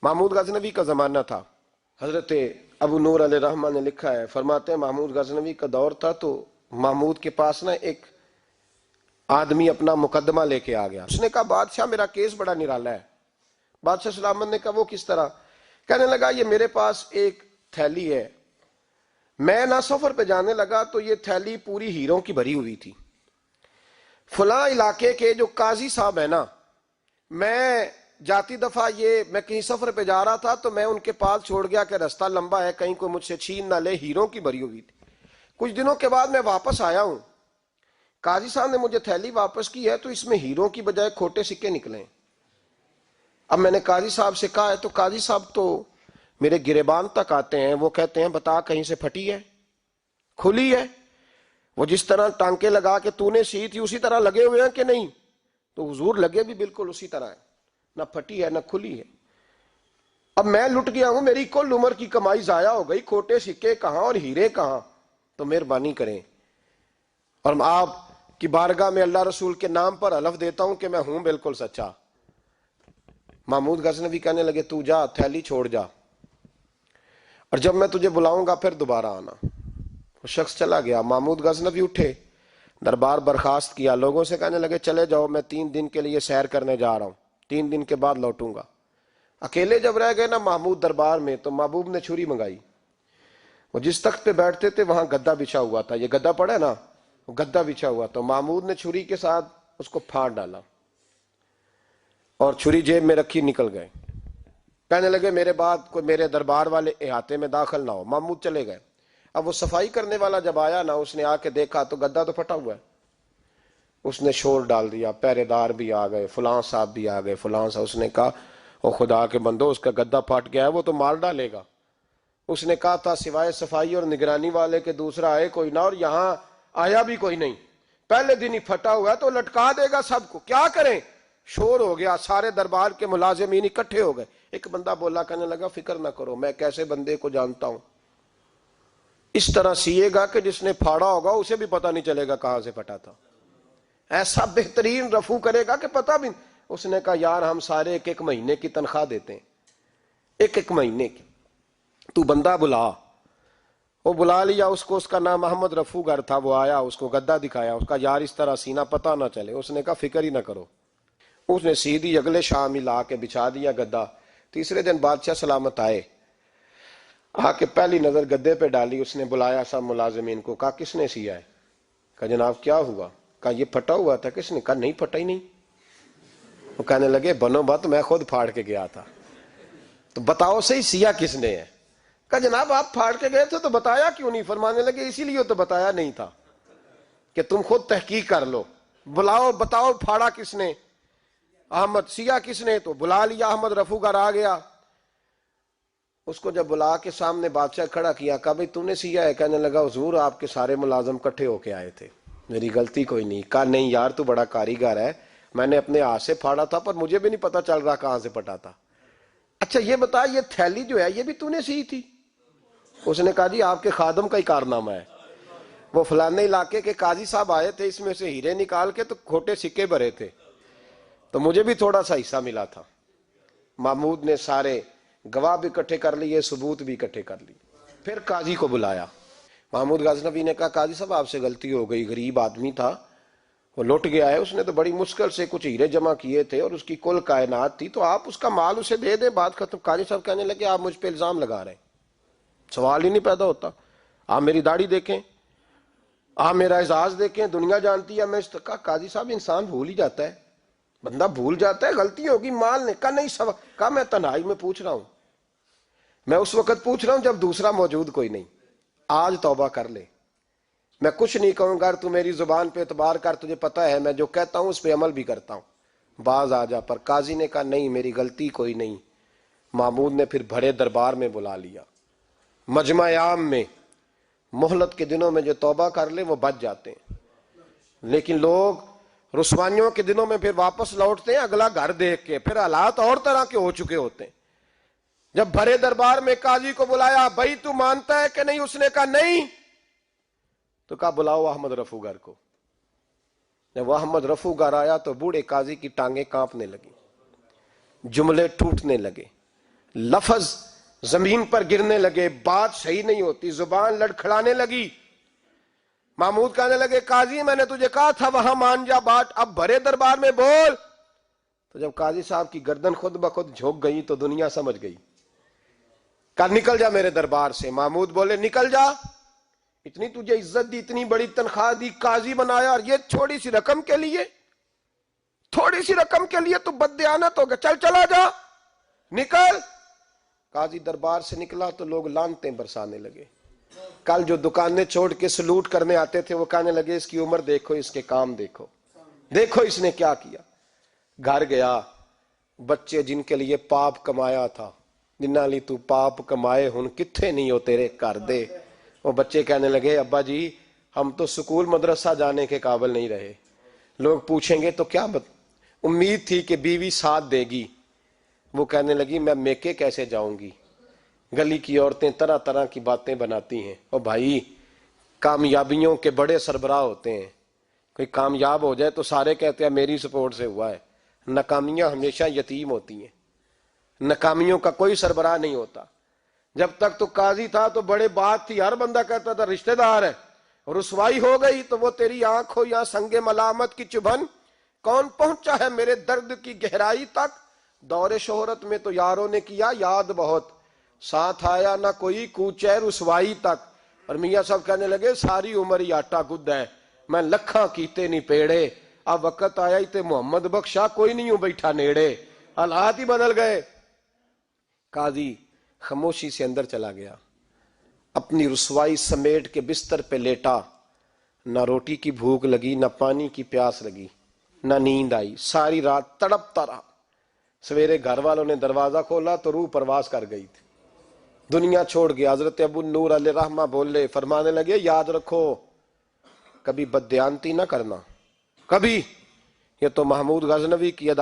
محمود غزنوی کا زمانہ تھا. حضرت ابو نور علیہ رحمہ نے لکھا ہے، فرماتے ہیں محمود غزنوی کا دور تھا تو محمود کے پاس نا ایک آدمی اپنا مقدمہ لے کے آ گیا. اس نے کہا بادشاہ میرا کیس بڑا نرالا ہے. بادشاہ سلامت نے کہا وہ کس طرح؟ کہنے لگا یہ میرے پاس ایک تھیلی ہے، میں نہ سفر پہ جانے لگا تو یہ تھیلی پوری ہیروں کی بھری ہوئی تھی. فلاں علاقے کے جو قاضی صاحب ہیں نا، میں جاتی دفعہ میں کہیں سفر پہ جا رہا تھا تو میں ان کے پاس چھوڑ گیا کہ رستہ لمبا ہے، کہیں کوئی مجھ سے چھین نہ لے، ہیروں کی بھری ہوئی تھی. کچھ دنوں کے بعد میں واپس آیا ہوں، قاضی صاحب نے مجھے تھیلی واپس کی ہے تو اس میں ہیروں کی بجائے کھوٹے سکے نکلے. اب میں نے قاضی صاحب سے کہا ہے تو قاضی صاحب تو میرے گریبان تک آتے ہیں، وہ کہتے ہیں بتا کہیں سے پھٹی ہے، کھلی ہے؟ وہ جس طرح ٹانکے لگا کے تو نے سی تھی اسی طرح لگے ہوئے ہیں کہ نہیں؟ تو حضور لگے بھی بالکل اسی طرح ہے، نہ پھٹی ہے نہ کھلی ہے. اب میں لٹ گیا ہوں، میری کل عمر کی کمائی ضائع ہو گئی، کھوٹے سکے کہاں اور ہیرے کہاں؟ تو مہربانی کریں اور آپ کی بارگاہ میں اللہ رسول کے نام پر حلف دیتا ہوں کہ میں ہوں بالکل سچا. محمود غزنوی کہنے لگے تو جا، تھیلی چھوڑ جا، اور جب میں تجھے بلاؤں گا پھر دوبارہ آنا. وہ شخص چلا گیا. محمود غزنوی اٹھے، دربار برخاست کیا، لوگوں سے کہنے لگے چلے جاؤ، میں 3 دن کے لیے سیر کرنے جا رہا ہوں، 3 دن کے بعد لوٹوں گا. اکیلے جب رہ گئے نا محمود دربار میں تو محبوب نے چھری منگائی. وہ جس تخت پہ بیٹھتے تھے وہاں گدا بچھا ہوا تھا، یہ گدا پڑا ہے نا، وہ گدا بچھا ہوا تھا. محمود نے چھری کے ساتھ اس کو پھاڑ ڈالا اور چھری جیب میں رکھی نکل گئے. کہنے لگے میرے بعد کوئی میرے دربار والے احاطے میں داخل نہ ہو. محمود چلے گئے. اب وہ صفائی کرنے والا جب آیا نا، اس نے آ کے دیکھا تو گدا تو پھٹا ہوا ہے. اس نے شور ڈال دیا، پہرے دار بھی آ گئے، فلاں صاحب بھی آ گئے، فلاں صاحب. اس نے کہا او خدا کے بندو، اس کا گدا پھٹ گیا ہے، وہ تو مار ڈالے گا. اس نے کہا تھا سوائے صفائی اور نگرانی والے کے دوسرا آئے کوئی نہ، اور یہاں آیا بھی کوئی نہیں. پہلے دن ہی پھٹا ہوا ہے تو لٹکا دے گا سب کو، کیا کریں؟ شور ہو گیا، سارے دربار کے ملازمین اکٹھے ہو گئے. ایک بندہ بولا، کہنے لگا فکر نہ کرو، میں کیسے بندے کو جانتا ہوں، اس طرح سیے گا کہ جس نے پھاڑا ہوگا اسے بھی پتہ نہیں چلے گا کہاں سے پھٹا تھا. ایسا بہترین رفو کرے گا کہ پتہ بھی. اس نے کہا یار ہم سارے 1 مہینے کی تنخواہ دیتے ہیں، 1 مہینے کی، تو بندہ بلا. وہ بلا لیا اس کو، اس کا نام محمد رفو گر تھا. وہ آیا، اس کو گدا دکھایا، اس کا یار اس طرح سینا پتہ نہ چلے. اس نے کہا فکر ہی نہ کرو. اس نے سیدھی اگلے شام ہی لا کے بچھا دیا گدا. تیسرے دن بادشاہ سلامت آئے، آ کے پہلی نظر گدے پہ ڈالی. اس نے بلایا سب ملازمین کو، کہا کس نے سیا ہے؟ کہا جناب کیا ہوا؟ کہا یہ پھٹا ہوا تھا. کس نے؟ کہا نہیں پھٹا ہی نہیں. وہ کہنے لگے بنو بت، میں خود پھاڑ کے گیا تھا. تو بتاؤ صحیح سیا کس نے ہے؟ کہا جناب آپ پھاڑ کے گئے تھے تو بتایا کیوں نہیں؟ فرمانے لگے اسی لیے تو بتایا نہیں تھا کہ تم خود تحقیق کر لو. بلاؤ بتاؤ پھاڑا کس نے؟ احمد. سیا کس نے؟ تو بلا لیا، احمد رفو گر آ گیا. اس کو جب بلا کے سامنے بادشاہ کھڑا کیا، کہا بھئی تم نے سیا ہے؟ کہنے لگا حضور آپ کے سارے ملازم کٹھے ہو کے آئے تھے، میری غلطی کوئی نہیں. کہا نہیں یار تو بڑا کاریگر ہے، میں نے اپنے ہاتھ سے پھاڑا تھا پر مجھے بھی نہیں پتا چل رہا کہاں سے پھٹا تھا. اچھا یہ بتا یہ تھیلی جو ہے یہ بھی تو نے سی تھی؟ اس نے کہا جی آپ کے خادم کا ہی کارنامہ ہے، وہ فلانے علاقے کے قاضی صاحب آئے تھے، اس میں سے ہیرے نکال کے تو کھوٹے سکے بھرے تھے تو مجھے بھی تھوڑا سا حصہ ملا تھا. محمود نے سارے گواہ بھی اکٹھے کر لیے، ثبوت بھی اکٹھے کر لیے. پھر قاضی کو بلایا. محمود غزنوی نے کہا قاضی صاحب آپ سے غلطی ہو گئی، غریب آدمی تھا، وہ لوٹ گیا ہے، اس نے تو بڑی مشکل سے کچھ ہیرے جمع کیے تھے اور اس کی کل کائنات تھی، تو آپ اس کا مال اسے دے دیں، بات ختم. قاضی صاحب کہنے لگے آپ مجھ پہ الزام لگا رہے ہیں، سوال ہی نہیں پیدا ہوتا. آپ میری داڑھی دیکھیں، آپ میرا اعزاز دیکھیں، دنیا جانتی ہے میں اس کا. قاضی صاحب انسان بھول ہی جاتا ہے، بندہ بھول جاتا ہے، غلطی ہوگی مال نے. کہا نہیں سب. کہا میں تنہائی میں پوچھ رہا ہوں، میں اس وقت پوچھ رہا ہوں جب دوسرا موجود کوئی نہیں. آج توبہ کر لے، میں کچھ نہیں کہوں گا، تو میری زبان پہ اعتبار کر، تجھے پتا ہے میں جو کہتا ہوں اس پہ عمل بھی کرتا ہوں، باز آ جا. پر قاضی نے کہا نہیں میری غلطی کوئی نہیں. محمود نے پھر بڑے دربار میں بلا لیا، مجمع عام میں. مہلت کے دنوں میں جو توبہ کر لے وہ بچ جاتے ہیں، لیکن لوگ رسوائیوں کے دنوں میں پھر واپس لوٹتے ہیں اگلا گھر دیکھ کے، پھر حالات اور طرح کے ہو چکے ہوتے ہیں. جب بھرے دربار میں قاضی کو بلایا، بھائی تو مانتا ہے کہ نہیں؟ اس نے کہا نہیں. تو کہا بلاؤ احمد رفو گر کو. جب احمد رفو گر آیا تو بوڑھے قاضی کی ٹانگیں کانپنے لگی، جملے ٹوٹنے لگے، لفظ زمین پر گرنے لگے، بات صحیح نہیں ہوتی، زبان لڑکھڑانے لگی۔ محمود کہنے لگے قاضی میں نے تجھے کہا تھا وہاں مان جا بات، اب بھرے دربار میں بول۔ تو جب قاضی صاحب کی گردن خود بخود جھک گئی تو دنیا سمجھ گئی، کہا نکل جا میرے دربار سے۔ محمود بولے نکل جا، اتنی تجھے عزت دی، اتنی بڑی تنخواہ دی، قاضی بنایا، اور یہ تھوڑی سی رقم کے لیے، تھوڑی سی رقم کے لیے تو بددیانت ہو گیا، چل چلا جا، نکل۔ قاضی دربار سے نکلا تو لوگ لعنتیں برسانے لگے۔ کل جو دکانیں چھوڑ کے سلوٹ کرنے آتے تھے وہ کہنے لگے اس کی عمر دیکھو، اس کے کام دیکھو، دیکھو اس نے کیا کیا۔ گھر گیا، بچے جن کے لیے پاپ کمایا تھا، جنہاں لی تو پاپ کمائے ہن کتھے نہیں ہو تیرے کر دے، وہ بچے کہنے لگے ابا جی ہم تو سکول مدرسہ جانے کے قابل نہیں رہے، لوگ پوچھیں گے تو کیا امید تھی کہ بیوی ساتھ دے گی۔ وہ کہنے لگی میں میکے کیسے جاؤں گی، گلی کی عورتیں طرح طرح کی باتیں بناتی ہیں۔ اور بھائی کامیابیوں کے بڑے سربراہ ہوتے ہیں، کوئی کامیاب ہو جائے تو سارے کہتے ہیں میری سپورٹ سے ہوا ہے، ناکامیاں ہمیشہ یتیم ہوتی ہیں، ناکامیوں کا کوئی سربراہ نہیں ہوتا۔ جب تک تو قاضی تھا تو بڑے بات تھی، ہر بندہ کہتا تھا رشتہ دار ہے، رسوائی ہو گئی تو وہ تیری آنکھ ہو یا سنگ ملامت کی چبھن، کون پہنچا ہے میرے درد کی گہرائی تک، دور شہرت میں تو یاروں نے کیا یاد بہت، ساتھ آیا نہ کوئی کوچے رسوائی تک۔ اور میاں صاحب کہنے لگے ساری عمر ہی آٹا گد ہے، میں لکھاں کیتے نہیں پیڑے، اب وقت آیا ہی تے محمد بخشا کوئی نہیں ہوں بیٹھا نیڑے، حالات ہی بدل گئے۔ قاضی خاموشی سے اندر چلا گیا، اپنی رسوائی سمیٹ کے بستر پہ لیٹا، نہ روٹی کی بھوک لگی، نہ پانی کی پیاس لگی، نہ نیند آئی، ساری رات تڑپتا رہا۔ سویرے گھر والوں نے دروازہ کھولا تو روح پرواز کر گئی تھی، دنیا چھوڑ گیا۔ حضرت ابو نور علیہ رحمہ بولے، فرمانے لگے یاد رکھو کبھی بددیانتی نہ کرنا، کبھی، یہ تو محمود غزنوی کی عدالت